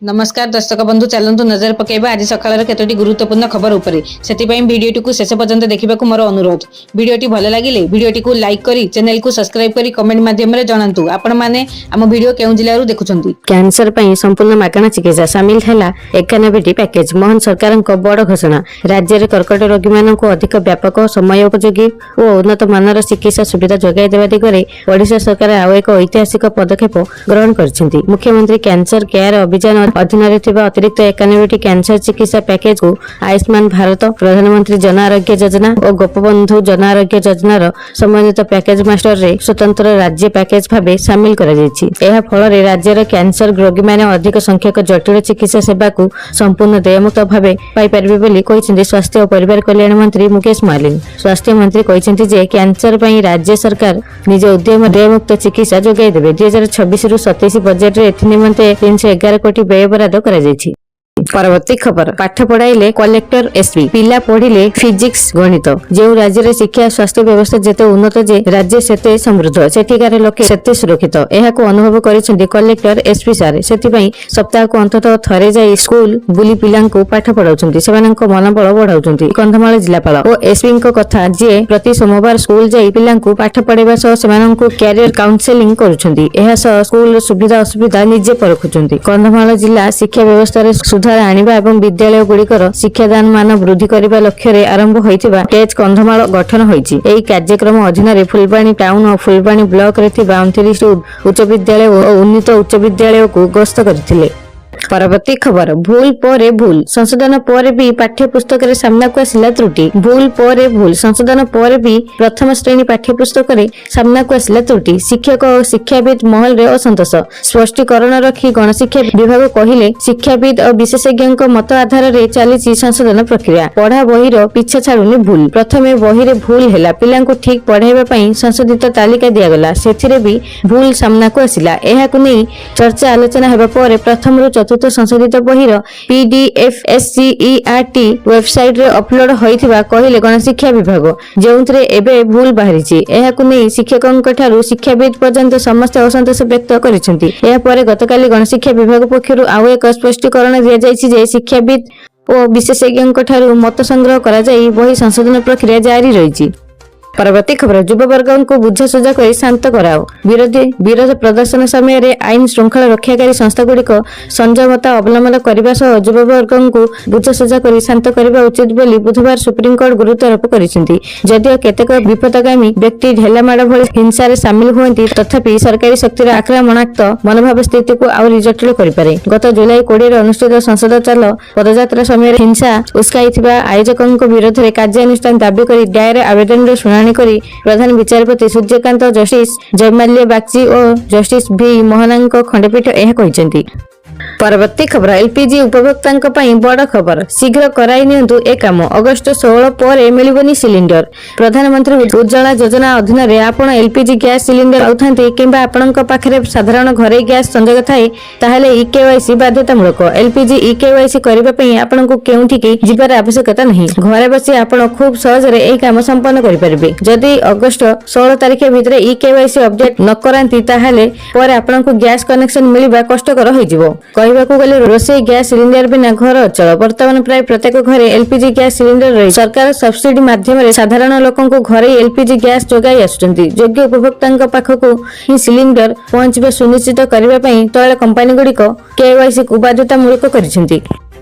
नमस्कार दर्शक बंधु चलतु नजर पकेबा आज सकाळ केतोटी गुरुत्वपूर्ण खबर उपरे सेतिपई भिडियोटी को शेष पर्यंत देखिबाकू मोर अनुरोध। भिडियोटी भल लागिले भिडियोटी को लाइक करी चैनल को सब्सक्राइब करी कमेंट माध्यम रे जणांतु आपण माने हम भिडियो केउ जिल्ला रु देखुछंती। कैंसर पई संपूर्ण मागणा चिकित्सा शामिल हैला 91टी पैकेज। मोहन सरकार को बड़ घोषणा। राज्य रे कर्कट रोगी मानन को अधिक व्यापक समय उपयोगी और उन्नत मानर चिकित्सा सुविधा जोगाई देबा दिगरे ओडिशा सरकार आउ एक ऐतिहासिक पदक्षेप ग्रहण करछंती। मुख्यमंत्री कैंसर केयर अभियान अधीन अतिरिक्त 91टी कैंसर चिकित्सा पैकेज को आयुष्मान भारत, प्रधानमंत्री जन आरोग्य योजना और गोपबंधु जन आरोग्य योजनार संबंधित पैकेज मास्टर रे स्वतंत्र राज्य पैकेज भावे शामिल करा जायछि। एहा फଳରେ राज्यर कैंसर रोगी माने अधिक संख्यक जटिल चिकित्सा सेवा को संपूर्ण देयमुक्त भावे पाई परिबे बोली कहिसेंती स्वास्थ्य और परिवार कल्याण मंत्री मुकेश मालिन। स्वास्थ्य मंत्री कहिसेंती जे कैंसर पई राज्य सरकार निज उद्यम देयमुक्त चिकित्सा जोगाई देबे। 2026 रु 27 बजेट रे एथि निमंते 311 कोटी व्यय बराद करा जायछि। परवर्ती खबर पाठ पढ़ाइले कलेक्टर एसपी पिला पढ़िले फिजिक्स गणित। जो राज्य रे शिक्षा स्वास्थ्य व्यवस्था जेते उन्नत जे राज्य सेते समृद्ध सेठिकार लोके सेते सुरक्षित एहा को अनुभव करिसेंती कलेक्टर एसपी सारे। सेति पई सप्ताह को अंततः थरे जाई स्कूल बुली पिलांको को पाठ पढाउछंती सेमानंको मनोबल बढ़ाउछंती। कंधमाल जिलापाल ओ एसपी को कथा जे प्रति सोमवार स्कूल जाई पिलांको पाठ पढाइबा सह सेमानंको कैरियर काउंसलिंग करूछंती। एहा सह स्कूल सुविधा असुविधा निजे परखुछंती। कंधमाल जिला शिक्षा व्यवस्था रे सुधार आनिबा एवं विद्यालय गुड़िकर शिक्षादान मान वृद्धि करने लक्ष्य रे आरंभ होइतिबा टेज कंधमाल गठन होइछि। एही कार्यक्रम अधीन रे फुलबाणी टाउन और फुलबाणी ब्लॉक रे थिबा 29 उच्च विद्यालय और उन्नत उच्च विद्यालय को गस्त करथिले। परवर्ती खबर भूल परे भूल संशोधन पर भी पाठ्य पुस्तक रे सामना को आसिला त्रुटि। भूल परे भूल संशोधन पर भी प्रथम श्रेणी पाठ्य पुस्तक रे सामना को आसिला त्रुटि। शिक्षक और शिक्षाविद महल रे असंतोष। स्पष्टीकरण रखी गणशिक्षा विभाग कहिले शिक्षाविद और विशेषज्ञ मत आधार रे चलीछि संशोधन प्रक्रिया। पढ़ा बही रो पीछा छाडुनी भूल। प्रथमे बही रे भूल हैला पिलांको ठीक पढ़ाइबा पई संशोधित तालिका दिया गला सेथिरे भी भूल सामना को आसिला। एहा को नै चर्चा आलोचना हेबा पर प्रथम रो चतुर्थ संशोधित बहिर पीडीएफ एससीईआरटी वेबसाइट रे अपलोड होइथिबा कहिले गणशिक्षा विभाग जेउंतरे एबे भूल बाहरिछि। एहा को नै शिक्षकक ठारू शिक्षाविद पर्यंत समस्त असंतोष व्यक्त करिसेंती। एहा परे गतकाली गणशिक्षा विभाग पक्षरु आउ एक स्पष्टीकरण दिया जायछि जे शिक्षाविद और विशेषज्ञ ठारू मत संग्रह करा जाई बही संशोधन प्रक्रिया जारी रहिछि। परवर्ती खबर युववर्ग को बुझासुझा कर शांत कराओ। विरोध प्रदर्शन समय रे आईन श्रृंखला रक्षाकारी संस्था गुड़िक संयमता अवलंबन करने सह युववर्ग को बुझासुझा कर शांत करने उचित बोली बुधवार सुप्रीमकोर्ट गुरुत्वारोप करिसेंती। जदियो केतेक विपदगामी व्यक्ति ढेलामाड़ भली हिंसा रे सामिल हुअंती तथापि सरकारी शक्तिर आक्रामणात्मक मनोभाव स्थिति को आउरी जटिल करिपारे। गत जुलाई 20 रे अनुष्ठित संसद चाल पदयात्रा समय हिंसा उस्काइथिबा आयोजकक विरोध रे कार्यानुष्ठान दाबी करी दायर आवेदन रे शुनानी करी प्रधान विचारपति सूर्यकांत, जस्टिस जयमाल्य बागची और जस्टिस भी मोहनांक खंडपीठ यह कहिसेंती। परवर्ती खबर एलपीजी उपभोक्तांक पई बड़ खबर शीघ्र कराई नियंतु ए काम। अगस्त 16 पर मिलिबनी सिलिंडर। प्रधानमंत्री उज्ज्वला योजना अधीन रे आपण एलपीजी गैस सिलिंडर आउथांती किंबा आपणक पाखरे साधारण घरे गैस संजोग थाए ताहले ईकेवाईसी बाध्यतामूलक। एलपीजी ईकेवाईसी करबा पई आपणक केउठी की जिबार आवश्यकता नहीं। घरे बसी आपण खूब सहज रे ए काम संपन्न करि परिबे। जदि अगस्त 16 तारिख भितरे ईकेवाईसी अपडेट न करांती ताहले पर आपणक गैस कनेक्शन मिलिबा कष्टकर होई जिवो। कहबाकू गले रोषेई गैस सिलिंडर बिना घर अचल। वर्तमान प्राय प्रत्येक घरे एलपीजी गैस सिलिंडर रही। सरकार सब्सिडी माध्यम रे साधारण लोकन को घरे एलपीजी गैस जोगाई आसुचंती। योग्य उपभोक्तांक पाखकू ही सिलिंडर पहुंचबा सुनिश्चित करबा पई तैल कंपनी गुड़िक केवाईसी को बाध्यतामूलक करिसेंती।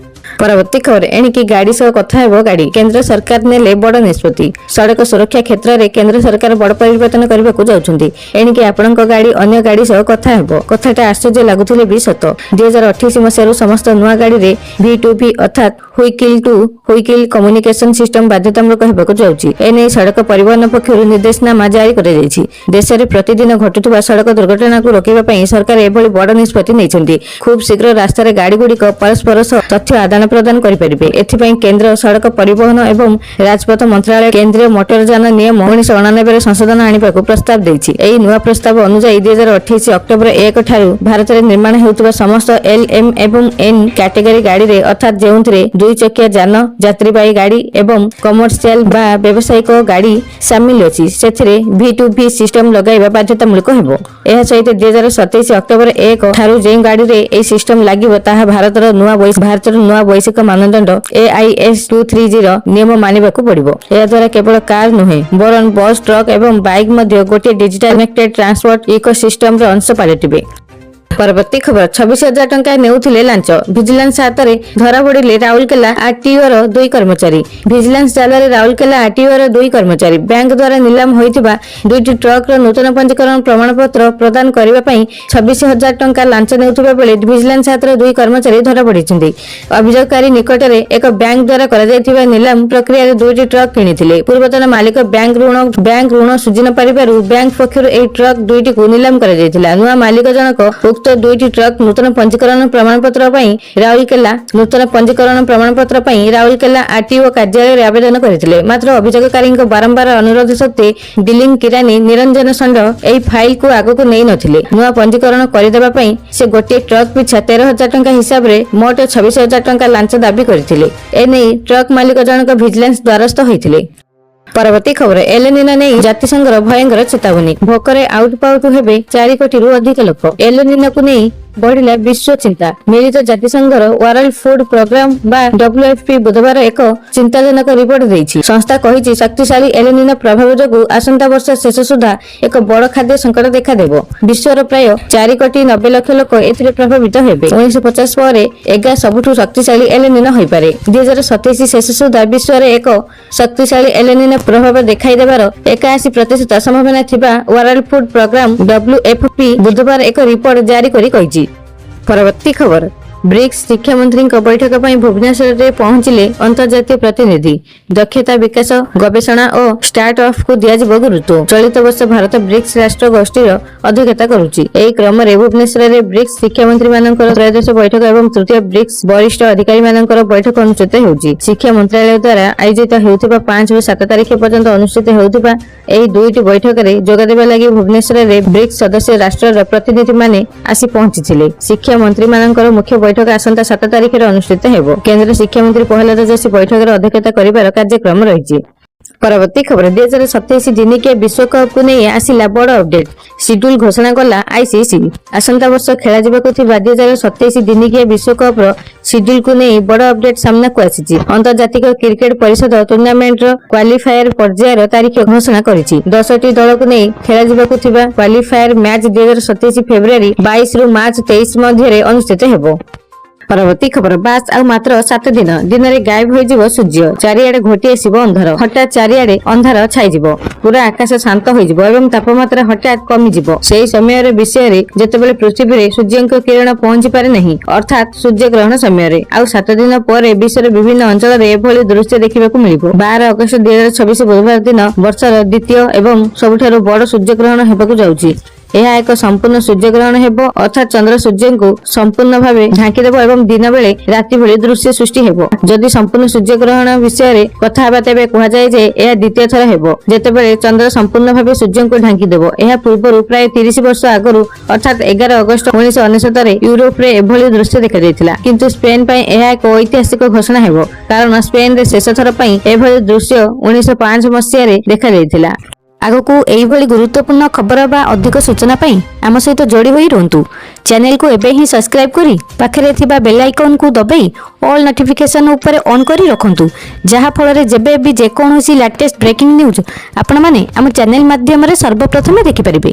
परवर्ती खबर एणिकी गाड़ी सह कथा हेबो गाड़ी। केंद्र सरकार नेले बड़ निष्पत्ति। सड़क सुरक्षा क्षेत्र रे केंद्र सरकार बड़ परिवर्तन करबा को जाउछंती। एणिकी आपणक गाड़ी अन्य गाड़ी सह कथा हेबो। कथाटा आश्चर्य लागुथिले भी सत। 2028 मसियारु समस्त नुआ गाड़ी रे V2V अर्थात vehicle to vehicle communication system बाध्यतामूलक हेबाकु जाउछि। एने सड़क परिवहन पक्षरु निर्देशनामा जारी करा जायछि। देश रे प्रतिदिन घटुथबा सड़क दुर्घटना को रोकिबा पई सरकार एभली बड़ निष्पत्ति नेछंती। खूब शीघ्र रास्ता रे गाड़ी गुडी को परस्पर सह तथ्य आदान प्रदान करिपारिबे। एथिपई केंद्र सड़क परिवहन एवं राजपथ मंत्रालय केंद्रीय मोटरयान नियम 1999 रे संशोधन आनिबाकू प्रस्ताव देछि। एही नुआ प्रस्ताव अनुसार 2028 अक्टोबर 1 ठारू भारत रे निर्माण हेउतबा समस्त LM एवं N कैटेगरी गाड़ी रे अर्थात जेउंथरे ଦୁଇ ଚକିଆ ଯାନ, ଯାତ୍ରୀବାହୀ ଗାଡ଼ି ଏବଂ କମର୍ସିଆଲ ବା ବ୍ୟବସାୟିକ ଗାଡ଼ି ସାମିଲ ଅଛି। ସେଥିରେ V2V ସିଷ୍ଟମ ଲଗାଇବା ବାଧ୍ୟତାମୂଳକ ହେବ। ଏହା ସହିତ 2027 ଅକ୍ଟୋବର 1 ଠାରୁ ଯେଉଁ ଗାଡ଼ିରେ ଏହି ସିଷ୍ଟମ ଲାଗିବ ତାହା ଭାରତର ନୂଆ ବୈଷୟିକ ମାନଦଣ୍ଡ AIS 230 ନିୟମ ମାନିବାକୁ ପଡ଼ିବ। ଏହା ଦ୍ୱାରା କେବଳ କାର ନୁହେଁ ବରଂ ବସ୍, ଟ୍ରକ୍ ଏବଂ ବାଇକ୍ ମଧ୍ୟ ଗୋଟିଏ ଡିଜିଟାଲ କନେକ୍ଟେଡ୍ ଟ୍ରାନ୍ସପୋର୍ଟ ଇକୋସିଷ୍ଟମର ଅଂଶ ପାଲଟିବେ। ପରବର୍ତ୍ତୀ ଖବର 26,000 ଟଙ୍କା ନେଉଥିଲେ ଲାଞ୍ଚ, ଭିଜିଲାନ୍ସ ହାତରେ ଧରାପଡ଼ିଲେ ରାଉରକେଲା RTOର 2 କର୍ମଚାରୀ। ଭିଜିଲାନ୍ସ ଜାଲରେ ରାଉରକେଲା RTOର 2 କର୍ମଚାରୀ ବ୍ୟାଙ୍କ ଦ୍ୱାରା ନିଲାମ ହୋଇଥିବା 2ଟି ଟ୍ରକର ନୂତନ ପଞ୍ଜୀକରଣ ପ୍ରମାଣପତ୍ର ପ୍ରଦାନ କରିବା ପାଇଁ 26,000 ଟଙ୍କା ଲାଞ୍ଚ ନେଉଥିବା ବେଳେ ଭିଜିଲାନ୍ସ ହାତରେ 2 କର୍ମଚାରୀ ଧରାପଡ଼ିଛନ୍ତି। ଅଭିଯୋଗକାରୀ ନିକଟରେ ଏକ ବ୍ୟାଙ୍କ ଦ୍ୱାରା କରାଯାଇଥିବା ନିଲାମ ପ୍ରକ୍ରିୟାରେ 2ଟି ଟ୍ରକ୍ କିଣିଥିଲେ। ପୂର୍ବତନ ମାଲିକ ବ୍ୟାଙ୍କ ଋଣ ସୁଝି ନ ପାରିବାରୁ ବ୍ୟାଙ୍କ ପକ୍ଷରୁ ଏହି ଟ୍ରକ୍ 2ଟିକୁ ନିଲାମ କରାଯାଇଥିଲା। ନୂଆ ମାଲିକ ଜଣକ ଉକ୍ତ 2ଟି ଟ୍ରକ୍ ନୂତନ ପଞ୍ଜୀକରଣ ପ୍ରମାଣପତ୍ର ପାଇଁ ରାଉରକେଲା RTO କାର୍ଯ୍ୟାଳୟରେ ଆବେଦନ କରିଥିଲେ। ମାତ୍ର ଅଭିଯୋଗକାରୀଙ୍କ ବାରମ୍ବାର ଅନୁରୋଧ ସତ୍ତ୍ୱେ ବିଲିଂ କିରାନୀ ନିରଞ୍ଜନ ଷଣ୍ଢ ଏହି ଫାଇଲକୁ ଆଗକୁ ନେଇ ନଥିଲେ। ନୂଆ ପଞ୍ଜୀକରଣ କରିଦେବା ପାଇଁ ସେ ଗୋଟିଏ ଟ୍ରକ୍ ପିଛା 13,000 ଟଙ୍କା ହିସାବରେ ମୋଟ 26,000 ଟଙ୍କା ଲାଞ୍ଚ ଦାବି କରିଥିଲେ। ଏନେଇ ଟ୍ରକ୍ ମାଲିକ ଜଣକ ଭିଜିଲାନ୍ସ ଦ୍ୱାରସ୍ଥ ହୋଇଥିଲେ। ପରବର୍ତ୍ତୀ ଖବର ଏଲନିନୋ ନେଇ ଜାତିସଂଘର ଭୟଙ୍କର ଚେତାବନୀ, ଭୋକରେ ଆଉଟପାଉଟ ହେବେ 4 କୋଟିରୁ ଅଧିକ ଲୋକ। ଏଲନିନୋକୁ ନେଇ ବଢିଲା ବିଶ୍ୱ ଚିନ୍ତା। ମିଳିତ ଜାତିସଂଘର ୱାର୍ଲଡ ଫୁଡ ପ୍ରୋଗ୍ରାମ ବା WFP ବୁଧବାର ଏକ ଚିନ୍ତାଜନକ ରିପୋର୍ଟ ଦେଇଛି। ସଂସ୍ଥା କହିଛି ଶକ୍ତିଶାଳୀ ଏଲନିନୋ ପ୍ରଭାବ ଯୋଗୁଁ ଆସନ୍ତା ବର୍ଷ ଶେଷ ସୁଦ୍ଧା ଏକ ବଡ଼ ଖାଦ୍ୟ ସଂକଟ ଦେଖାଦେବ। ବିଶ୍ୱର ପ୍ରାୟ 4 କୋଟି 90 ଲକ୍ଷ ଲୋକ ଏଥିରେ ପ୍ରଭାବିତ ହେବେ। 1950 ପରେ ଏଗା ସବୁଠୁ ଶକ୍ତିଶାଳୀ ଏଲନିନୋ ହୋଇପାରେ। 2027 ଶେଷ ସୁଦ୍ଧା ବିଶ୍ୱରେ ଏକ ଶକ୍ତିଶାଳୀ ଏଲନିନୋ ପ୍ରଭାବ ଦେଖାଇଦେବାର 81% ସମ୍ଭାବନା ଥିବା ୱାର୍ଲଡ ଫୁଡ ପ୍ରୋଗ୍ରାମ WFP ବୁଧବାର ଏକ ରିପୋର୍ଟ ଜାରି କରି କହିଛି। ପରବର୍ତ୍ତୀ ଖବର ବ୍ରିକ୍ସ ଶିକ୍ଷାମନ୍ତ୍ରୀଙ୍କ ବୈଠକ ପାଇଁ ଭୁବନେଶ୍ୱରରେ ପହଞ୍ଚିଲେ ଅନ୍ତର୍ଜାତୀୟ ପ୍ରତିନିଧି। ଦକ୍ଷତା ବିକାଶ, ଗବେଷଣା ଓ ଷ୍ଟାର୍ଟଅପ୍କୁ ଦିଆଯିବ ଗୁରୁତ୍ୱ। ଚଳିତ ବର୍ଷ ଭାରତ ବ୍ରିକ୍ସ ରାଷ୍ଟ୍ର ଗୋଷ୍ଠୀର ଅଧ୍ୟକ୍ଷତା କରୁଛି। ଏହି କ୍ରମରେ ଭୁବନେଶ୍ୱରରେ ବ୍ରିକ୍ସ ଶିକ୍ଷାମନ୍ତ୍ରୀମାନଙ୍କର ତ୍ରୟୋଦଶ ବୈଠକ ଏବଂ ତୃତୀୟ ବ୍ରିକ୍ସ ବରିଷ୍ଠ ଅଧିକାରୀମାନଙ୍କର ବୈଠକ ଅନୁଷ୍ଠିତ ହେଉଛି। ଶିକ୍ଷା ମନ୍ତ୍ରାଳୟ ଦ୍ୱାରା ଆୟୋଜିତ ହେଉଥିବା 5ରୁ 7 ତାରିଖ ପର୍ଯ୍ୟନ୍ତ ଅନୁଷ୍ଠିତ ହେଉଥିବା ଏହି 2ଟି ବୈଠକରେ ଯୋଗଦେବା ଲାଗି ଭୁବନେଶ୍ୱରରେ ବ୍ରିକ୍ସ ସଦସ୍ୟ ରାଷ୍ଟ୍ରର ପ୍ରତିନିଧିମାନେ ଆସି ପହଞ୍ଚିଥିଲେ। ଶିକ୍ଷା ମନ୍ତ୍ରୀମାନଙ୍କର ମୁଖ୍ୟ ବୈଠକ ଆସନ୍ତା 7 ତାରିଖରେ ଅନୁଷ୍ଠିତ ହେବ। କେନ୍ଦ୍ର ଶିକ୍ଷାମନ୍ତ୍ରୀ ପ୍ରହ୍ଲାଦ ଯୋଶୀ ବୈଠକରେ ଅଧ୍ୟକ୍ଷତା କରିବାର କାର୍ଯ୍ୟକ୍ରମ ରହିଛି। ପରବର୍ତ୍ତୀ ଖବର 2027 ଦିନିକିଆ ବିଶ୍ୱକପକୁ ନେଇ ଆସିଲା ବଡ଼ ଅପଡେଟ୍। ସିଡ୍ୟୁଲ ଘୋଷଣା କଲା ICC। ଆସନ୍ତା ବର୍ଷ ଖେଳାଯିବାକୁ ଥିବା 2027 ଦିନିକିଆ ବିଶ୍ୱକପର ସିଡ୍ୟୁଲକୁ ନେଇ ବଡ଼ ଅପଡେଟ୍ ସାମ୍ନାକୁ ଆସିଛି। ଆନ୍ତର୍ଜାତିକ କ୍ରିକେଟ ପରିଷଦ ଟୁର୍ଣ୍ଣାମେଣ୍ଟର କ୍ୱାଲିଫାୟର ପର୍ଯ୍ୟାୟର ତାରିଖ ଘୋଷଣା କରିଛି। 10ଟି ଦଳକୁ ନେଇ ଖେଳାଯିବାକୁ ଥିବା କ୍ୱାଲିଫାୟର ମ୍ୟାଚ 2027 ଫେବୃଆରୀ 22ରୁ ମାର୍ଚ୍ଚ 23 ମଧ୍ୟରେ ଅନୁଷ୍ଠିତ ହେବ। ପରବର୍ତ୍ତୀ ଖବର ବାସ୍ ଆଉ ମାତ୍ର 7 ଦିନ, ଦିନରେ ଗାୟବ ହୋଇଯିବ ସୂର୍ଯ୍ୟ, ଚାରିଆଡେ ଘୋଟି ଆସିବ ଅନ୍ଧାର। ହଠାତ୍ ଚାରିଆଡେ ଅନ୍ଧାର ଛାଇଯିବ, ପୁରା ଆକାଶ ଶାନ୍ତ ହୋଇଯିବ ଏବଂ ତାପମାତ୍ରା ହଠାତ୍ କମିଯିବ। ସେହି ସମୟର ବିଷୟରେ ଯେତେବେଳେ ପୃଥିବୀରେ ସୂର୍ଯ୍ୟଙ୍କ କିରଣ ପହଞ୍ଚି ପାରେ ନାହିଁ, ଅର୍ଥାତ୍ ସୂର୍ଯ୍ୟଗ୍ରହଣ ସମୟରେ। ଆଉ 7 ଦିନ ପରେ ବିଶ୍ୱର ବିଭିନ୍ନ ଅଞ୍ଚଳରେ ଏଭଳି ଦୃଶ୍ୟ ଦେଖିବାକୁ ମିଳିବ। 12 ଅଗଷ୍ଟ 2026 ବୁଧବାର ଦିନ ବର୍ଷର ଦ୍ୱିତୀୟ ଏବଂ ସବୁଠାରୁ ବଡ଼ ସୂର୍ଯ୍ୟଗ୍ରହଣ ହେବାକୁ ଯାଉଛି। ଏହା ଏକ ସମ୍ପୂର୍ଣ୍ଣ ସୂର୍ଯ୍ୟଗ୍ରହଣ ହେବ, ଅର୍ଥାତ୍ ଚନ୍ଦ୍ର ସୂର୍ଯ୍ୟଙ୍କୁ ସମ୍ପୂର୍ଣ୍ଣ ଭାବେ ଢାଙ୍କିଦେବ ଏବଂ ଦିନ ବେଳେ ରାତି ଭଳି ଦୃଶ୍ୟ ସୃଷ୍ଟି ହେବ। ଯଦି ସମ୍ପୂର୍ଣ୍ଣ ସୂର୍ଯ୍ୟଗ୍ରହଣ ବିଷୟରେ କଥା ହେବା ତେବେ କୁହାଯାଏ ଯେ ଏହା ଦ୍ୱିତୀୟ ଥର ହେବ ଯେତେବେଳେ ଚନ୍ଦ୍ର ସମ୍ପୂର୍ଣ୍ଣ ଭାବେ ସୂର୍ଯ୍ୟଙ୍କୁ ଢାଙ୍କିଦେବ। ଏହା ପୂର୍ବରୁ ପ୍ରାୟ 30 ବର୍ଷ ଆଗରୁ ଅର୍ଥାତ୍ 11 ଅଗଷ୍ଟ 1999ରେ ୟୁରୋପରେ ଏଭଳି ଦୃଶ୍ୟ ଦେଖାଯାଇଥିଲା। କିନ୍ତୁ ସ୍ପେନ୍ ପାଇଁ ଏହା ଏକ ଐତିହାସିକ ଘୋଷଣା ହେବ, କାରଣ ସ୍ପେନରେ ଶେଷ ଥର ପାଇଁ ଏଭଳି ଦୃଶ୍ୟ 1905 ମସିହାରେ ଦେଖାଯାଇଥିଲା। ଆଗକୁ ଏଇଭଳି ଗୁରୁତ୍ୱପୂର୍ଣ୍ଣ ଖବର ବା ଅଧିକ ସୂଚନା ପାଇଁ ଆମ ସହିତ ଯୋଡ଼ି ହୋଇ ରୁହନ୍ତୁ। ଚ୍ୟାନେଲକୁ ଏବେ ହିଁ ସବସ୍କ୍ରାଇବ୍ କରି ପାଖରେ ଥିବା ବେଲ୍ ଆଇକନକୁ ଦବାଇ ଅଲ୍ ନୋଟିଫିକେସନ୍ ଉପରେ ଅନ୍ କରି ରଖନ୍ତୁ, ଯାହାଫଳରେ ଯେବେ ବି ଯେକୌଣସି ଲାଟେଷ୍ଟ ବ୍ରେକିଂ ନ୍ୟୁଜ୍ ଆପଣମାନେ ଆମ ଚ୍ୟାନେଲ ମାଧ୍ୟମରେ ସର୍ବପ୍ରଥମେ ଦେଖିପାରିବେ।